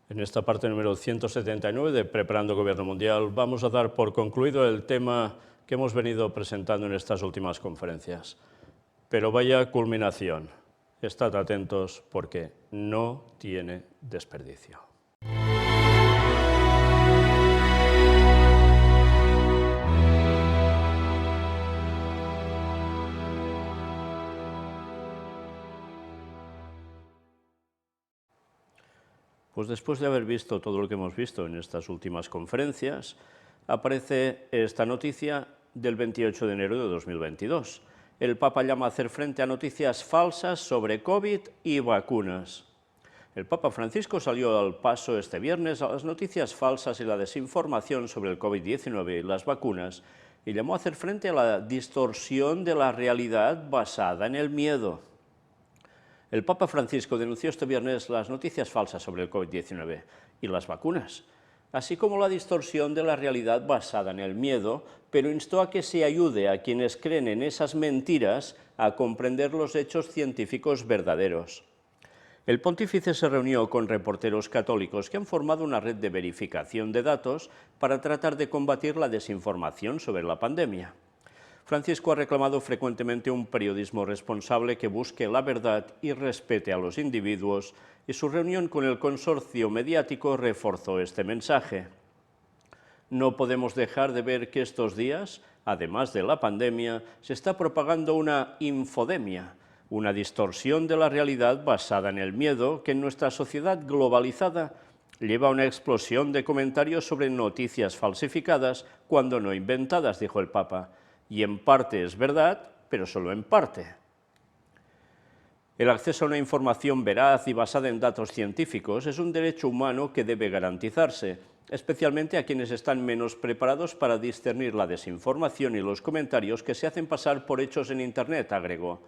En esta parte número 179 de Preparando Gobierno Mundial vamos a dar por concluido el tema que hemos venido presentando en estas últimas conferencias. Pero vaya culminación. Estad atentos porque no tiene desperdicio. Pues después de haber visto todo lo que hemos visto en estas últimas conferencias, aparece esta noticia del 28 de enero de 2022. El Papa llama a hacer frente a noticias falsas sobre COVID y vacunas. El Papa Francisco salió al paso este viernes a las noticias falsas y la desinformación sobre el COVID-19 y las vacunas y llamó a hacer frente a la distorsión de la realidad basada en el miedo. El Papa Francisco denunció este viernes las noticias falsas sobre el COVID-19 y las vacunas, así como la distorsión de la realidad basada en el miedo, pero instó a que se ayude a quienes creen en esas mentiras a comprender los hechos científicos verdaderos. El pontífice se reunió con reporteros católicos que han formado una red de verificación de datos para tratar de combatir la desinformación sobre la pandemia. Francisco ha reclamado frecuentemente un periodismo responsable que busque la verdad y respete a los individuos, y su reunión con el consorcio mediático reforzó este mensaje. No podemos dejar de ver que estos días, además de la pandemia, se está propagando una infodemia, una distorsión de la realidad basada en el miedo que en nuestra sociedad globalizada lleva a una explosión de comentarios sobre noticias falsificadas cuando no inventadas, dijo el Papa. Y en parte es verdad, pero solo en parte. El acceso a una información veraz y basada en datos científicos es un derecho humano que debe garantizarse, especialmente a quienes están menos preparados para discernir la desinformación y los comentarios que se hacen pasar por hechos en Internet, agregó.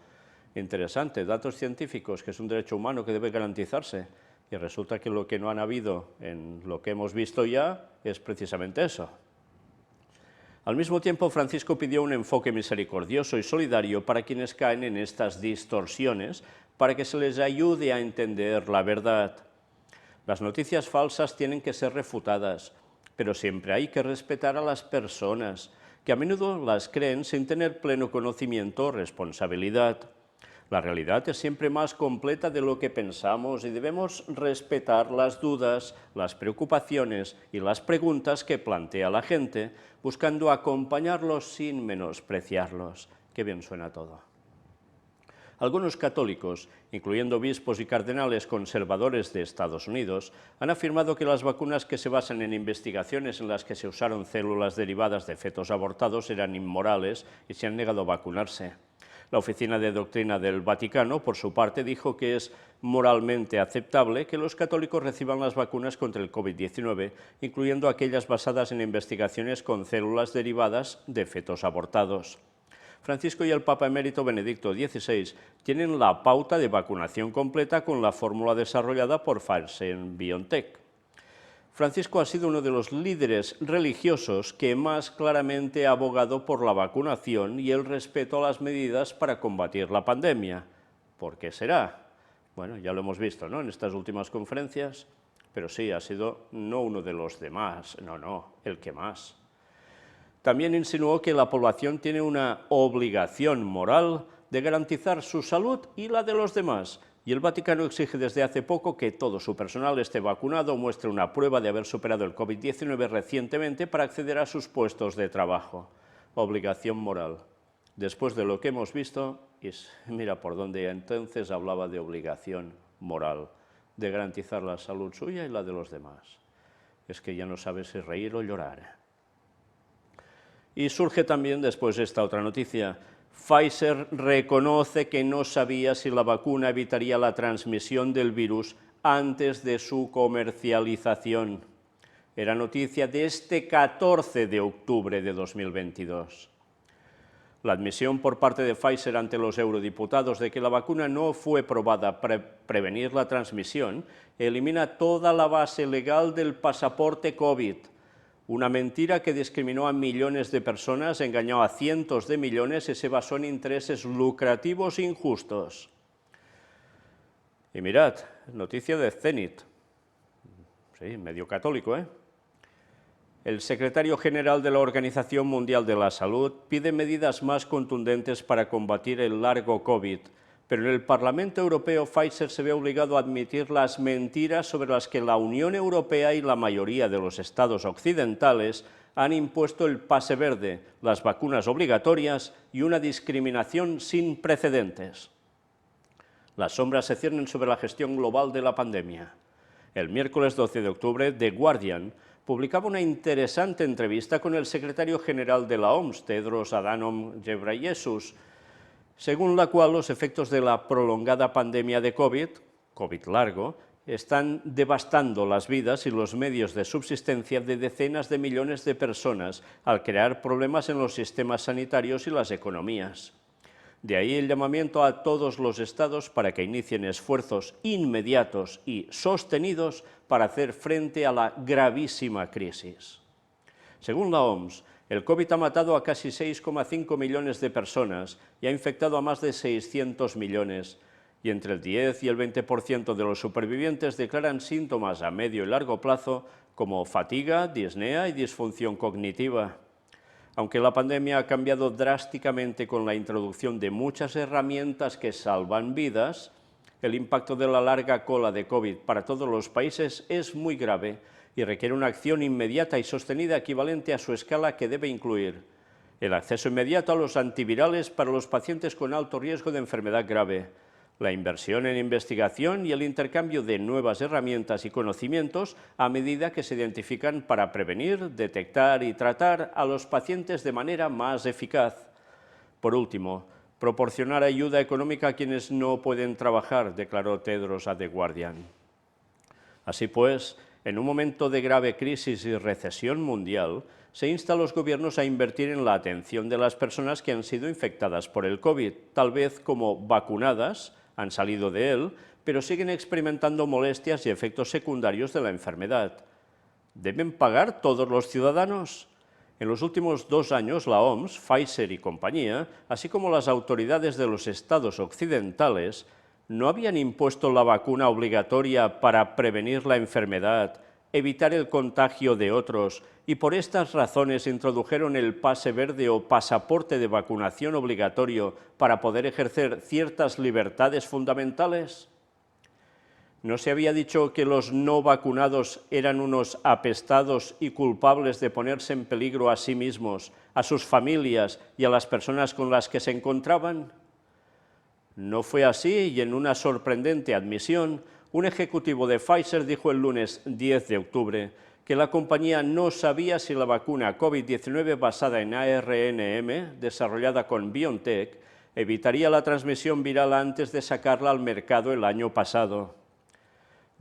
Interesante, datos científicos, que es un derecho humano que debe garantizarse, y resulta que lo que no han habido en lo que hemos visto ya es precisamente eso. Al mismo tiempo, Francisco pidió un enfoque misericordioso y solidario para quienes caen en estas distorsiones, para que se les ayude a entender la verdad. Las noticias falsas tienen que ser refutadas, pero siempre hay que respetar a las personas, que a menudo las creen sin tener pleno conocimiento o responsabilidad. La realidad es siempre más completa de lo que pensamos y debemos respetar las dudas, las preocupaciones y las preguntas que plantea la gente, buscando acompañarlos sin menospreciarlos. Qué bien suena todo. Algunos católicos, incluyendo obispos y cardenales conservadores de Estados Unidos, han afirmado que las vacunas que se basan en investigaciones en las que se usaron células derivadas de fetos abortados eran inmorales y se han negado a vacunarse. La Oficina de Doctrina del Vaticano, por su parte, dijo que es moralmente aceptable que los católicos reciban las vacunas contra el COVID-19, incluyendo aquellas basadas en investigaciones con células derivadas de fetos abortados. Francisco y el Papa emérito Benedicto XVI tienen la pauta de vacunación completa con la fórmula desarrollada por Pfizer-BioNTech. Francisco ha sido uno de los líderes religiosos que más claramente ha abogado por la vacunación y el respeto a las medidas para combatir la pandemia. ¿Por qué será? Bueno, ya lo hemos visto, ¿no?, en estas últimas conferencias, pero sí, ha sido no uno de los demás, no, el que más. También insinuó que la población tiene una obligación moral de garantizar su salud y la de los demás, y el Vaticano exige desde hace poco que todo su personal esté vacunado o muestre una prueba de haber superado el COVID-19 recientemente para acceder a sus puestos de trabajo. Obligación moral. Después de lo que hemos visto, mira por dónde entonces hablaba de obligación moral, de garantizar la salud suya y la de los demás. Es que ya no sabe si reír o llorar. Y surge también después esta otra noticia. Pfizer reconoce que no sabía si la vacuna evitaría la transmisión del virus antes de su comercialización. Era noticia de este 14 de octubre de 2022. La admisión por parte de Pfizer ante los eurodiputados de que la vacuna no fue probada para prevenir la transmisión elimina toda la base legal del pasaporte COVID. Una mentira que discriminó a millones de personas, engañó a cientos de millones y se basó en intereses lucrativos e injustos. Y mirad, noticia de Zenit. Sí, medio católico, ¿eh? El secretario general de la Organización Mundial de la Salud pide medidas más contundentes para combatir el largo COVID, pero en el Parlamento Europeo Pfizer se ve obligado a admitir las mentiras sobre las que la Unión Europea y la mayoría de los estados occidentales han impuesto el pase verde, las vacunas obligatorias y una discriminación sin precedentes. Las sombras se ciernen sobre la gestión global de la pandemia. El miércoles 12 de octubre, The Guardian publicaba una interesante entrevista con el secretario general de la OMS, Tedros Adhanom Ghebreyesus, según la cual los efectos de la prolongada pandemia de COVID largo, están devastando las vidas y los medios de subsistencia de decenas de millones de personas al crear problemas en los sistemas sanitarios y las economías. De ahí el llamamiento a todos los estados para que inicien esfuerzos inmediatos y sostenidos para hacer frente a la gravísima crisis. Según la OMS, el COVID ha matado a casi 6,5 millones de personas y ha infectado a más de 600 millones, y entre el 10 y el 20% de los supervivientes declaran síntomas a medio y largo plazo como fatiga, disnea y disfunción cognitiva. Aunque la pandemia ha cambiado drásticamente con la introducción de muchas herramientas que salvan vidas, el impacto de la larga cola de COVID para todos los países es muy grave y requiere una acción inmediata y sostenida equivalente a su escala, que debe incluir el acceso inmediato a los antivirales para los pacientes con alto riesgo de enfermedad grave, la inversión en investigación y el intercambio de nuevas herramientas y conocimientos a medida que se identifican para prevenir, detectar y tratar a los pacientes de manera más eficaz. Por último, proporcionar ayuda económica a quienes no pueden trabajar, declaró Tedros a The Guardian. Así pues, en un momento de grave crisis y recesión mundial, se insta a los gobiernos a invertir en la atención de las personas que han sido infectadas por el COVID, tal vez como vacunadas, han salido de él, pero siguen experimentando molestias y efectos secundarios de la enfermedad. ¿Deben pagar todos los ciudadanos? En los últimos 2 años, la OMS, Pfizer y compañía, así como las autoridades de los estados occidentales, no habían impuesto la vacuna obligatoria para prevenir la enfermedad, evitar el contagio de otros, y por estas razones introdujeron el pase verde o pasaporte de vacunación obligatorio para poder ejercer ciertas libertades fundamentales. ¿No se había dicho que los no vacunados eran unos apestados y culpables de ponerse en peligro a sí mismos, a sus familias y a las personas con las que se encontraban? No fue así, y en una sorprendente admisión, un ejecutivo de Pfizer dijo el lunes 10 de octubre que la compañía no sabía si la vacuna COVID-19 basada en ARNM, desarrollada con BioNTech, evitaría la transmisión viral antes de sacarla al mercado el año pasado.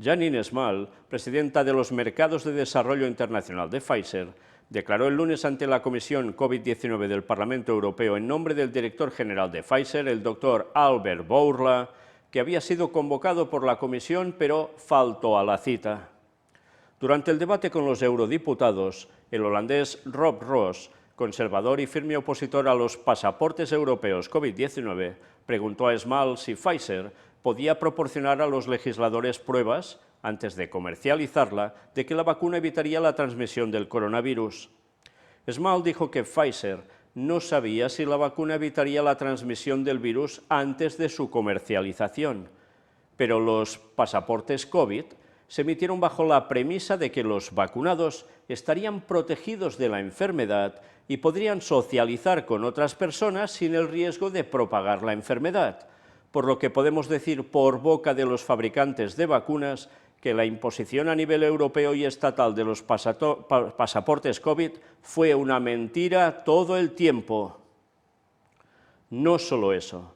Janine Small, presidenta de los mercados de desarrollo internacional de Pfizer, declaró el lunes ante la Comisión COVID-19 del Parlamento Europeo en nombre del director general de Pfizer, el doctor Albert Bourla, que había sido convocado por la Comisión pero faltó a la cita. Durante el debate con los eurodiputados, el holandés Rob Ross, conservador y firme opositor a los pasaportes europeos COVID-19, preguntó a Small si Pfizer podía proporcionar a los legisladores pruebas, antes de comercializarla, de que la vacuna evitaría la transmisión del coronavirus. Small dijo que Pfizer no sabía si la vacuna evitaría la transmisión del virus antes de su comercialización, pero los pasaportes COVID se emitieron bajo la premisa de que los vacunados estarían protegidos de la enfermedad y podrían socializar con otras personas sin el riesgo de propagar la enfermedad, por lo que podemos decir por boca de los fabricantes de vacunas que la imposición a nivel europeo y estatal de los pasaportes COVID fue una mentira todo el tiempo. No solo eso.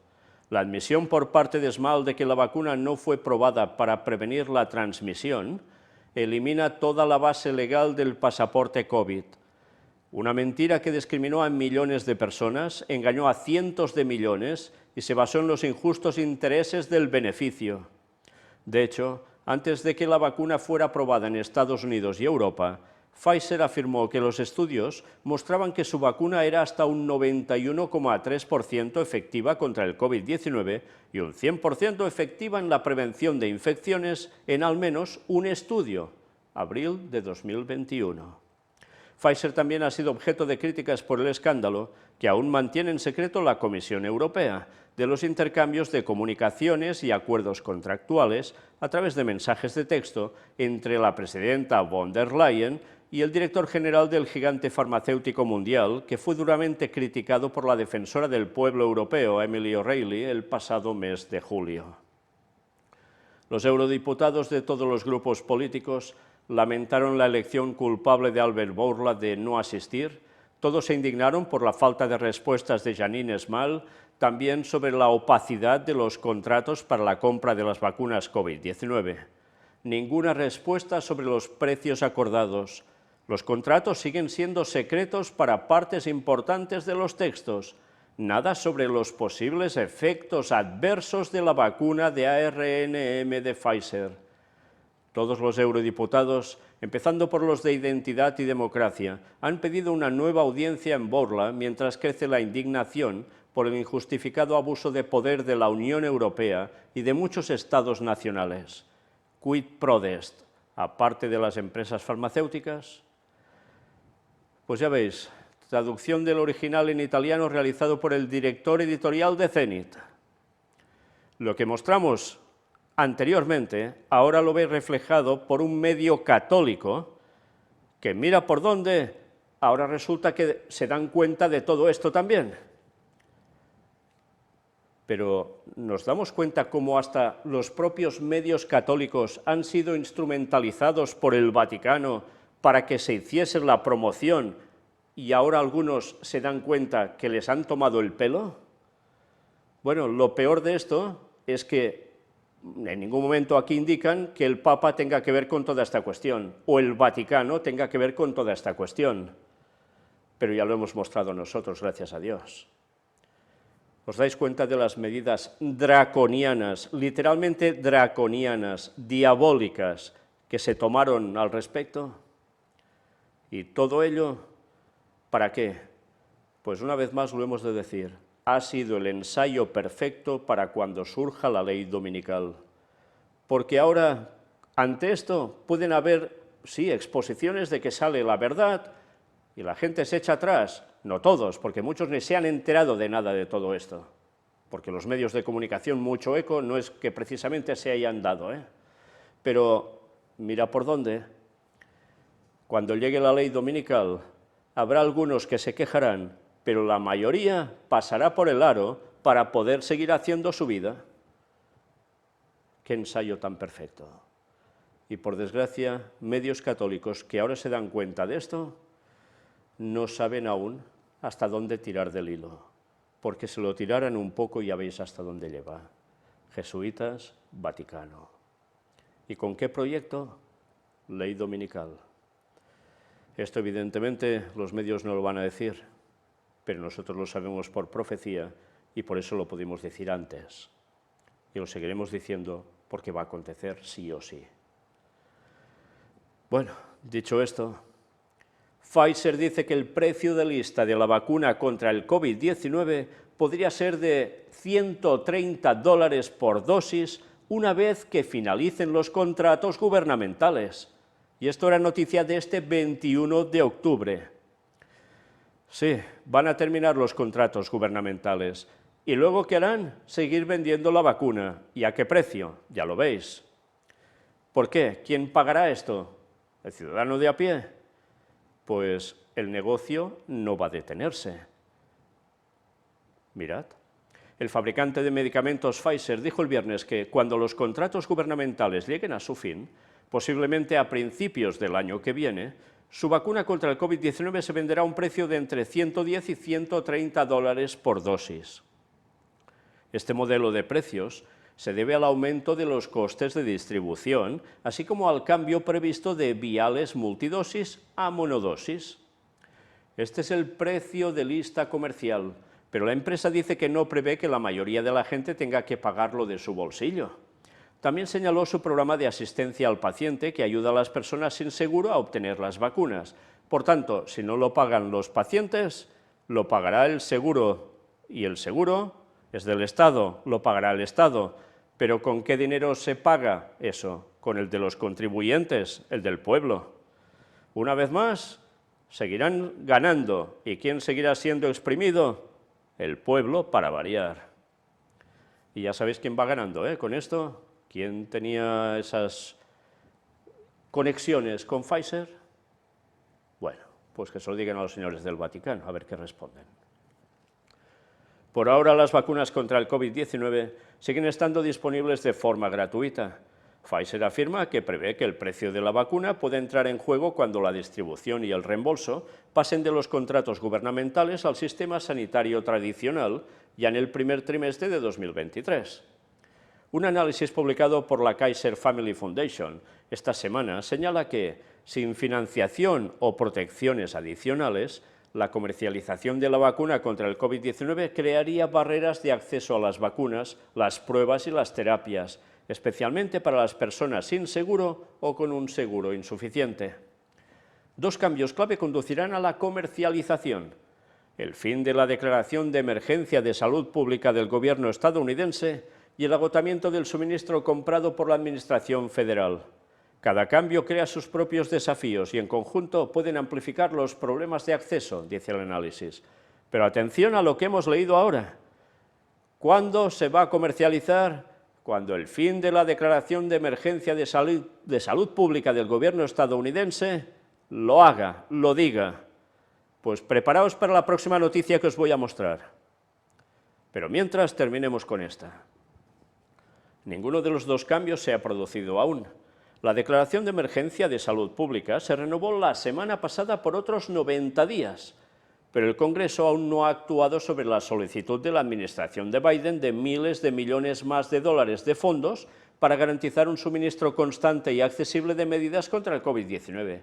La admisión por parte de Small de que la vacuna no fue probada para prevenir la transmisión elimina toda la base legal del pasaporte COVID. Una mentira que discriminó a millones de personas, engañó a cientos de millones y se basó en los injustos intereses del beneficio. De hecho, antes de que la vacuna fuera aprobada en Estados Unidos y Europa, Pfizer afirmó que los estudios mostraban que su vacuna era hasta un 91,3% efectiva contra el COVID-19 y un 100% efectiva en la prevención de infecciones en al menos un estudio, abril de 2021. Pfizer también ha sido objeto de críticas por el escándalo que aún mantiene en secreto la Comisión Europea de los intercambios de comunicaciones y acuerdos contractuales a través de mensajes de texto entre la presidenta von der Leyen y el director general del gigante farmacéutico mundial, que fue duramente criticado por la defensora del pueblo europeo, Emily O'Reilly, el pasado mes de julio. Los eurodiputados de todos los grupos políticos lamentaron la elección culpable de Albert Bourla de no asistir. Todos se indignaron por la falta de respuestas de Jeanine Small, también sobre la opacidad de los contratos para la compra de las vacunas COVID-19. Ninguna respuesta sobre los precios acordados. Los contratos siguen siendo secretos para partes importantes de los textos. Nada sobre los posibles efectos adversos de la vacuna de ARNM de Pfizer. Todos los eurodiputados, empezando por los de Identidad y Democracia, han pedido una nueva audiencia en Bourla mientras crece la indignación por el injustificado abuso de poder de la Unión Europea y de muchos estados nacionales. Quid prodest, aparte de las empresas farmacéuticas. Pues ya veis, traducción del original en italiano realizado por el director editorial de Zenit. Lo que mostramos anteriormente, ahora lo veis reflejado por un medio católico que mira por dónde, ahora resulta que se dan cuenta de todo esto también. Pero nos damos cuenta cómo hasta los propios medios católicos han sido instrumentalizados por el Vaticano para que se hiciese la promoción y ahora algunos se dan cuenta que les han tomado el pelo. Bueno, lo peor de esto es que en ningún momento aquí indican que el Papa tenga que ver con toda esta cuestión, o el Vaticano tenga que ver con toda esta cuestión. Pero ya lo hemos mostrado nosotros, gracias a Dios. ¿Os dais cuenta de las medidas draconianas, literalmente draconianas, diabólicas, que se tomaron al respecto? Y todo ello, ¿para qué? Pues una vez más lo hemos de decir. Ha sido el ensayo perfecto para cuando surja la ley dominical. Porque ahora, ante esto, pueden haber, sí, exposiciones de que sale la verdad y la gente se echa atrás. No todos, porque muchos ni se han enterado de nada de todo esto. Porque los medios de comunicación, mucho eco, no es que precisamente se hayan dado, ¿eh? Pero mira por dónde. Cuando llegue la ley dominical, habrá algunos que se quejarán, pero la mayoría pasará por el aro para poder seguir haciendo su vida. ¡Qué ensayo tan perfecto! Y por desgracia, medios católicos que ahora se dan cuenta de esto, no saben aún hasta dónde tirar del hilo, porque se lo tiraran un poco y ya veis hasta dónde lleva. Jesuitas, Vaticano. ¿Y con qué proyecto? Ley dominical. Esto evidentemente los medios no lo van a decir, pero nosotros lo sabemos por profecía y por eso lo pudimos decir antes. Y lo seguiremos diciendo porque va a acontecer sí o sí. Bueno, dicho esto, Pfizer dice que el precio de lista de la vacuna contra el COVID-19 podría ser de $130 por dosis una vez que finalicen los contratos gubernamentales. Y esto era noticia de este 21 de octubre. Sí, van a terminar los contratos gubernamentales. ¿Y luego qué harán? Seguir vendiendo la vacuna. ¿Y a qué precio? Ya lo veis. ¿Por qué? ¿Quién pagará esto? ¿El ciudadano de a pie? Pues el negocio no va a detenerse. Mirad. El fabricante de medicamentos Pfizer dijo el viernes que cuando los contratos gubernamentales lleguen a su fin, posiblemente a principios del año que viene, su vacuna contra el COVID-19 se venderá a un precio de entre $110 y $130 por dosis. Este modelo de precios se debe al aumento de los costes de distribución, así como al cambio previsto de viales multidosis a monodosis. Este es el precio de lista comercial, pero la empresa dice que no prevé que la mayoría de la gente tenga que pagarlo de su bolsillo. También señaló su programa de asistencia al paciente que ayuda a las personas sin seguro a obtener las vacunas. Por tanto, si no lo pagan los pacientes, lo pagará el seguro. Y el seguro es del Estado, lo pagará el Estado. ¿Pero con qué dinero se paga eso? con el de los contribuyentes, el del pueblo. Una vez más, seguirán ganando. ¿Y quién seguirá siendo exprimido? El pueblo, para variar. Y ya sabéis quién va ganando, con esto. ¿Quién tenía esas conexiones con Pfizer? Bueno, pues que se lo digan a los señores del Vaticano, a ver qué responden. Por ahora, las vacunas contra el COVID-19 siguen estando disponibles de forma gratuita. Pfizer afirma que prevé que el precio de la vacuna puede entrar en juego cuando la distribución y el reembolso pasen de los contratos gubernamentales al sistema sanitario tradicional ya en el primer trimestre de 2023. Un análisis publicado por la Kaiser Family Foundation esta semana señala que, sin financiación o protecciones adicionales, la comercialización de la vacuna contra el COVID-19 crearía barreras de acceso a las vacunas, las pruebas y las terapias, especialmente para las personas sin seguro o con un seguro insuficiente. Dos cambios clave conducirán a la comercialización: el fin de la declaración de emergencia de salud pública del gobierno estadounidense y el agotamiento del suministro comprado por la Administración Federal. Cada cambio crea sus propios desafíos y en conjunto pueden amplificar los problemas de acceso, dice el análisis. Pero atención a lo que hemos leído ahora. ¿Cuándo se va a comercializar? Cuando el fin de la declaración de emergencia de salud pública del gobierno estadounidense lo haga, lo diga. Pues preparaos para la próxima noticia que os voy a mostrar. Pero mientras, terminemos con esta. Ninguno de los dos cambios se ha producido aún. La declaración de emergencia de salud pública se renovó la semana pasada por otros 90 días, pero el Congreso aún no ha actuado sobre la solicitud de la administración de Biden de miles de millones más de dólares de fondos para garantizar un suministro constante y accesible de medidas contra el COVID-19.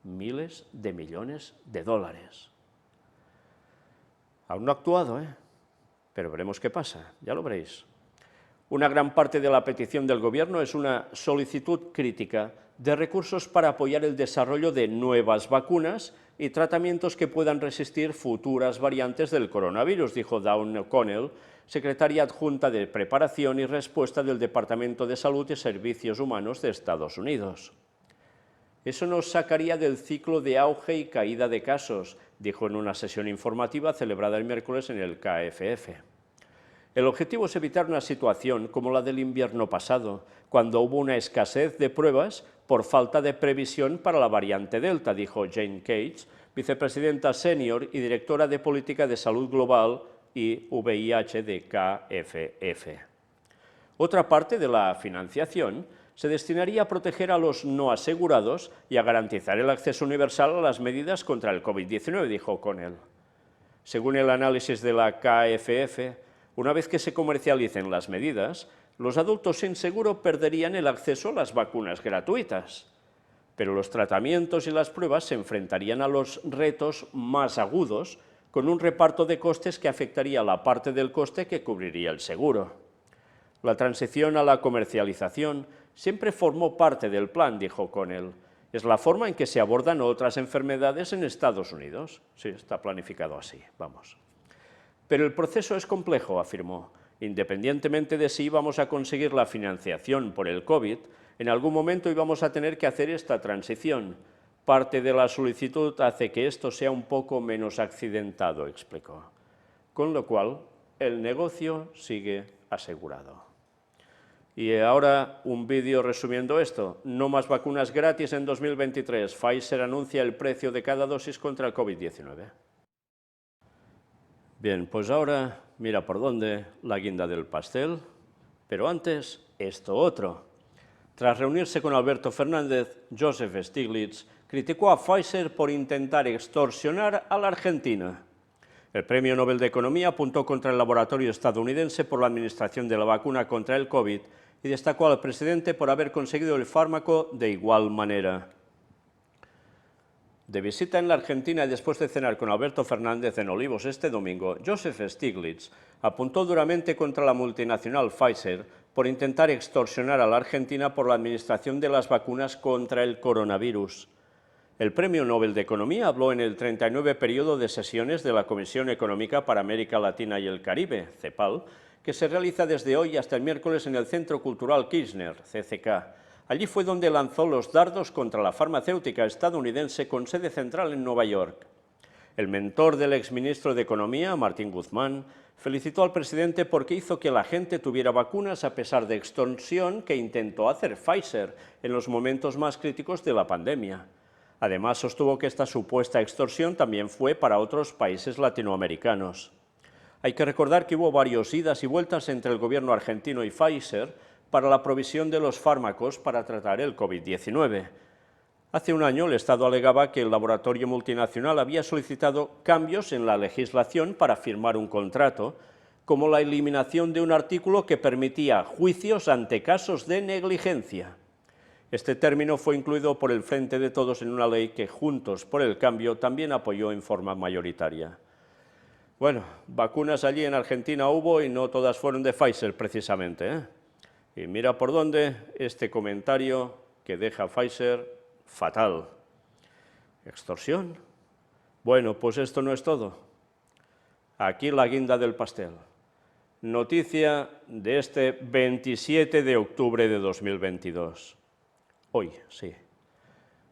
Miles de millones de dólares. Aún no ha actuado, pero veremos qué pasa, ya lo veréis. Una gran parte de la petición del Gobierno es una solicitud crítica de recursos para apoyar el desarrollo de nuevas vacunas y tratamientos que puedan resistir futuras variantes del coronavirus, dijo Dawn O'Connell, secretaria adjunta de Preparación y Respuesta del Departamento de Salud y Servicios Humanos de Estados Unidos. Eso nos sacaría del ciclo de auge y caída de casos, dijo en una sesión informativa celebrada el miércoles en el KFF. El objetivo es evitar una situación como la del invierno pasado, cuando hubo una escasez de pruebas por falta de previsión para la variante Delta, dijo Jane Cates, vicepresidenta senior y directora de Política de Salud Global y VIH de KFF. Otra parte de la financiación se destinaría a proteger a los no asegurados y a garantizar el acceso universal a las medidas contra el COVID-19, dijo O'Connell. Según el análisis de la KFF, una vez que se comercialicen las medidas, los adultos sin seguro perderían el acceso a las vacunas gratuitas. Pero los tratamientos y las pruebas se enfrentarían a los retos más agudos, con un reparto de costes que afectaría la parte del coste que cubriría el seguro. La transición a la comercialización siempre formó parte del plan, dijo O'Connell. Es la forma en que se abordan otras enfermedades en Estados Unidos. Sí, está planificado así, vamos. Pero el proceso es complejo, afirmó. Independientemente de si íbamos a conseguir la financiación por el COVID, en algún momento íbamos a tener que hacer esta transición. Parte de la solicitud hace que esto sea un poco menos accidentado, explicó. Con lo cual, el negocio sigue asegurado. Y ahora un vídeo resumiendo esto. No más vacunas gratis en 2023. Pfizer anuncia el precio de cada dosis contra el COVID-19. Bien, pues ahora, mira por dónde, la guinda del pastel, pero antes, esto otro. Tras reunirse con Alberto Fernández, Joseph Stiglitz criticó a Pfizer por intentar extorsionar a la Argentina. El Premio Nobel de Economía apuntó contra el laboratorio estadounidense por la administración de la vacuna contra el COVID y destacó al presidente por haber conseguido el fármaco de igual manera. De visita en la Argentina y después de cenar con Alberto Fernández en Olivos este domingo, Joseph Stiglitz apuntó duramente contra la multinacional Pfizer por intentar extorsionar a la Argentina por la administración de las vacunas contra el coronavirus. El Premio Nobel de Economía habló en el 39 periodo de sesiones de la Comisión Económica para América Latina y el Caribe, CEPAL, que se realiza desde hoy hasta el miércoles en el Centro Cultural Kirchner, CCK, Allí fue donde lanzó los dardos contra la farmacéutica estadounidense con sede central en Nueva York. El mentor del exministro de Economía, Martín Guzmán, felicitó al presidente porque hizo que la gente tuviera vacunas a pesar de extorsión que intentó hacer Pfizer en los momentos más críticos de la pandemia. Además, sostuvo que esta supuesta extorsión también fue para otros países latinoamericanos. Hay que recordar que hubo varios idas y vueltas entre el gobierno argentino y Pfizer para la provisión de los fármacos para tratar el COVID-19. Hace un año el Estado alegaba que el laboratorio multinacional había solicitado cambios en la legislación para firmar un contrato, como la eliminación de un artículo que permitía juicios ante casos de negligencia. Este término fue incluido por el Frente de Todos en una ley que Juntos por el Cambio también apoyó en forma mayoritaria. Bueno, vacunas allí en Argentina hubo y no todas fueron de Pfizer precisamente, ¿eh? Y mira por dónde este comentario que deja Pfizer fatal. ¿Extorsión? Bueno, pues esto no es todo. Aquí la guinda del pastel. Noticia de este 27 de octubre de 2022. Hoy, sí.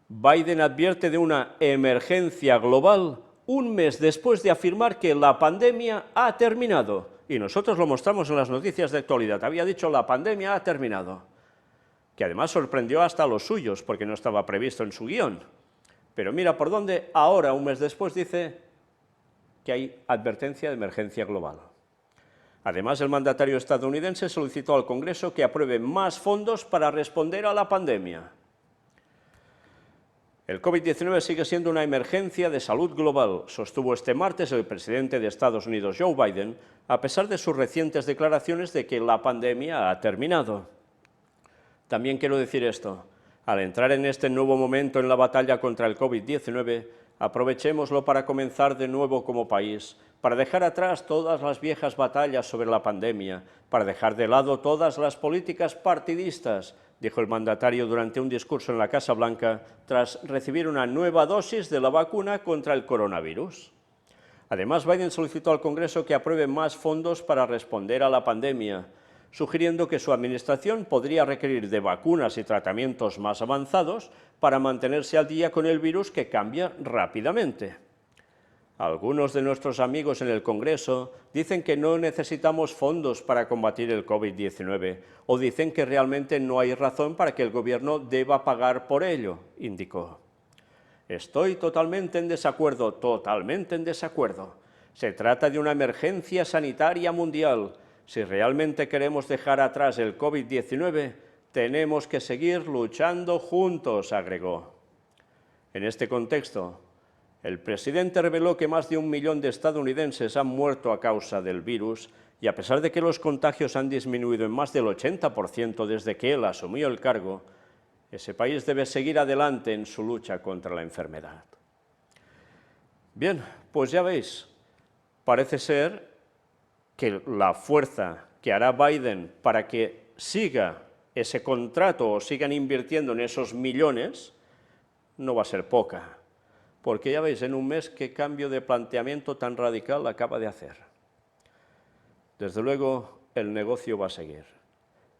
Biden advierte de una emergencia global un mes después de afirmar que la pandemia ha terminado. Y nosotros lo mostramos en las noticias de actualidad. Había dicho la pandemia ha terminado. Que además sorprendió hasta a los suyos, porque no estaba previsto en su guión. Pero mira por dónde, ahora, un mes después, dice que hay advertencia de emergencia global. Además, el mandatario estadounidense solicitó al Congreso que apruebe más fondos para responder a la pandemia. El COVID-19 sigue siendo una emergencia de salud global, sostuvo este martes el presidente de Estados Unidos, Joe Biden, a pesar de sus recientes declaraciones de que la pandemia ha terminado. También quiero decir esto, al entrar en este nuevo momento en la batalla contra el COVID-19, aprovechémoslo para comenzar de nuevo como país, para dejar atrás todas las viejas batallas sobre la pandemia, para dejar de lado todas las políticas partidistas, dijo el mandatario durante un discurso en la Casa Blanca tras recibir una nueva dosis de la vacuna contra el coronavirus. Además, Biden solicitó al Congreso que apruebe más fondos para responder a la pandemia, sugiriendo que su administración podría requerir de vacunas y tratamientos más avanzados para mantenerse al día con el virus que cambia rápidamente. Algunos de nuestros amigos en el Congreso dicen que no necesitamos fondos para combatir el COVID-19 o dicen que realmente no hay razón para que el gobierno deba pagar por ello, indicó. Estoy totalmente en desacuerdo, totalmente en desacuerdo. Se trata de una emergencia sanitaria mundial. Si realmente queremos dejar atrás el COVID-19, tenemos que seguir luchando juntos, agregó. En este contexto, el presidente reveló que más de 1 millón de estadounidenses han muerto a causa del virus y a pesar de que los contagios han disminuido en más del 80% desde que él asumió el cargo, ese país debe seguir adelante en su lucha contra la enfermedad. Bien, pues ya veis, parece ser que la fuerza que hará Biden para que siga ese contrato o sigan invirtiendo en esos millones no va a ser poca. Porque ya veis, en un mes, qué cambio de planteamiento tan radical acaba de hacer. Desde luego, el negocio va a seguir.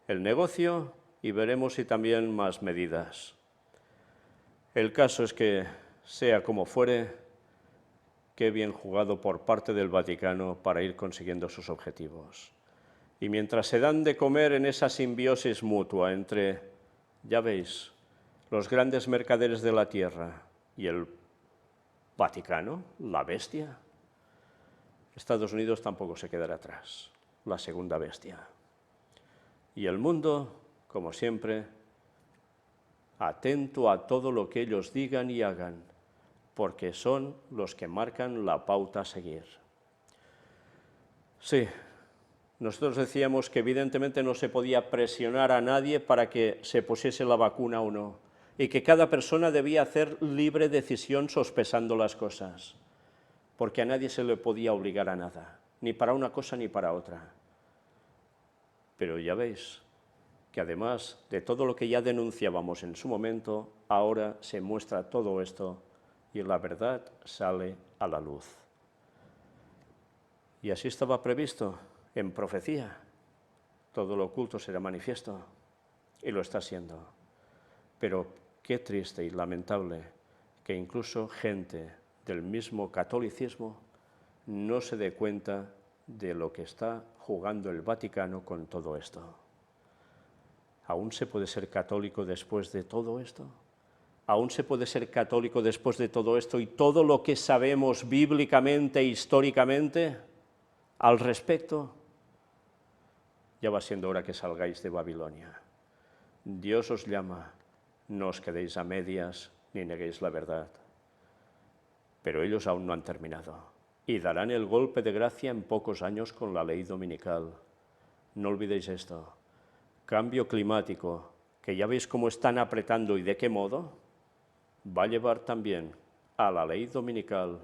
El negocio y veremos si también más medidas. El caso es que, sea como fuere, qué bien jugado por parte del Vaticano para ir consiguiendo sus objetivos. Y mientras se dan de comer en esa simbiosis mutua entre, ya veis, los grandes mercaderes de la tierra y el Vaticano, la bestia, Estados Unidos tampoco se quedará atrás, la segunda bestia. Y el mundo, como siempre, atento a todo lo que ellos digan y hagan, porque son los que marcan la pauta a seguir. Sí, nosotros decíamos que evidentemente no se podía presionar a nadie para que se pusiese la vacuna o no, y que cada persona debía hacer libre decisión sospesando las cosas, porque a nadie se le podía obligar a nada, ni para una cosa ni para otra. Pero ya veis que además de todo lo que ya denunciábamos en su momento, ahora se muestra todo esto y la verdad sale a la luz. Y así estaba previsto en profecía. Todo lo oculto será manifiesto y lo está siendo. Pero qué triste y lamentable que incluso gente del mismo catolicismo no se dé cuenta de lo que está jugando el Vaticano con todo esto. ¿Aún se puede ser católico después de todo esto? ¿Aún se puede ser católico después de todo esto y todo lo que sabemos bíblicamente e históricamente al respecto? Ya va siendo hora que salgáis de Babilonia. Dios os llama, no os quedéis a medias ni neguéis la verdad. Pero ellos aún no han terminado y darán el golpe de gracia en pocos años con la ley dominical. No olvidéis esto. Cambio climático, que ya veis cómo están apretando y de qué modo, va a llevar también a la ley dominical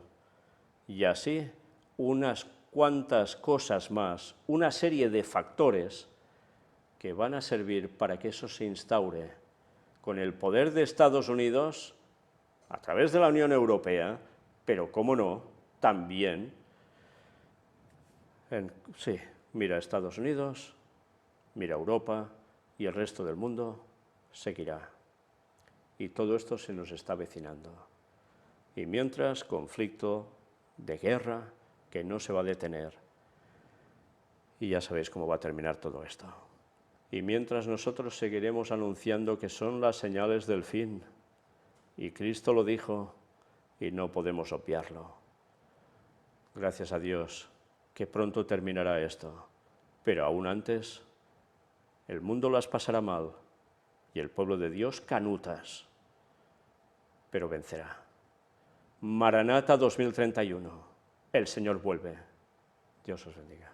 y así unas cuantas cosas más, una serie de factores que van a servir para que eso se instaure con el poder de Estados Unidos a través de la Unión Europea, pero cómo no, también, sí, mira Estados Unidos, mira Europa y el resto del mundo seguirá. Y todo esto se nos está avecinando. Y mientras, conflicto de guerra que no se va a detener. Y ya sabéis cómo va a terminar todo esto. Y mientras nosotros seguiremos anunciando que son las señales del fin. Y Cristo lo dijo y no podemos obviarlo. Gracias a Dios que pronto terminará esto. Pero aún antes, el mundo las pasará mal y el pueblo de Dios canutas, pero vencerá. Maranata 2031, el Señor vuelve. Dios os bendiga.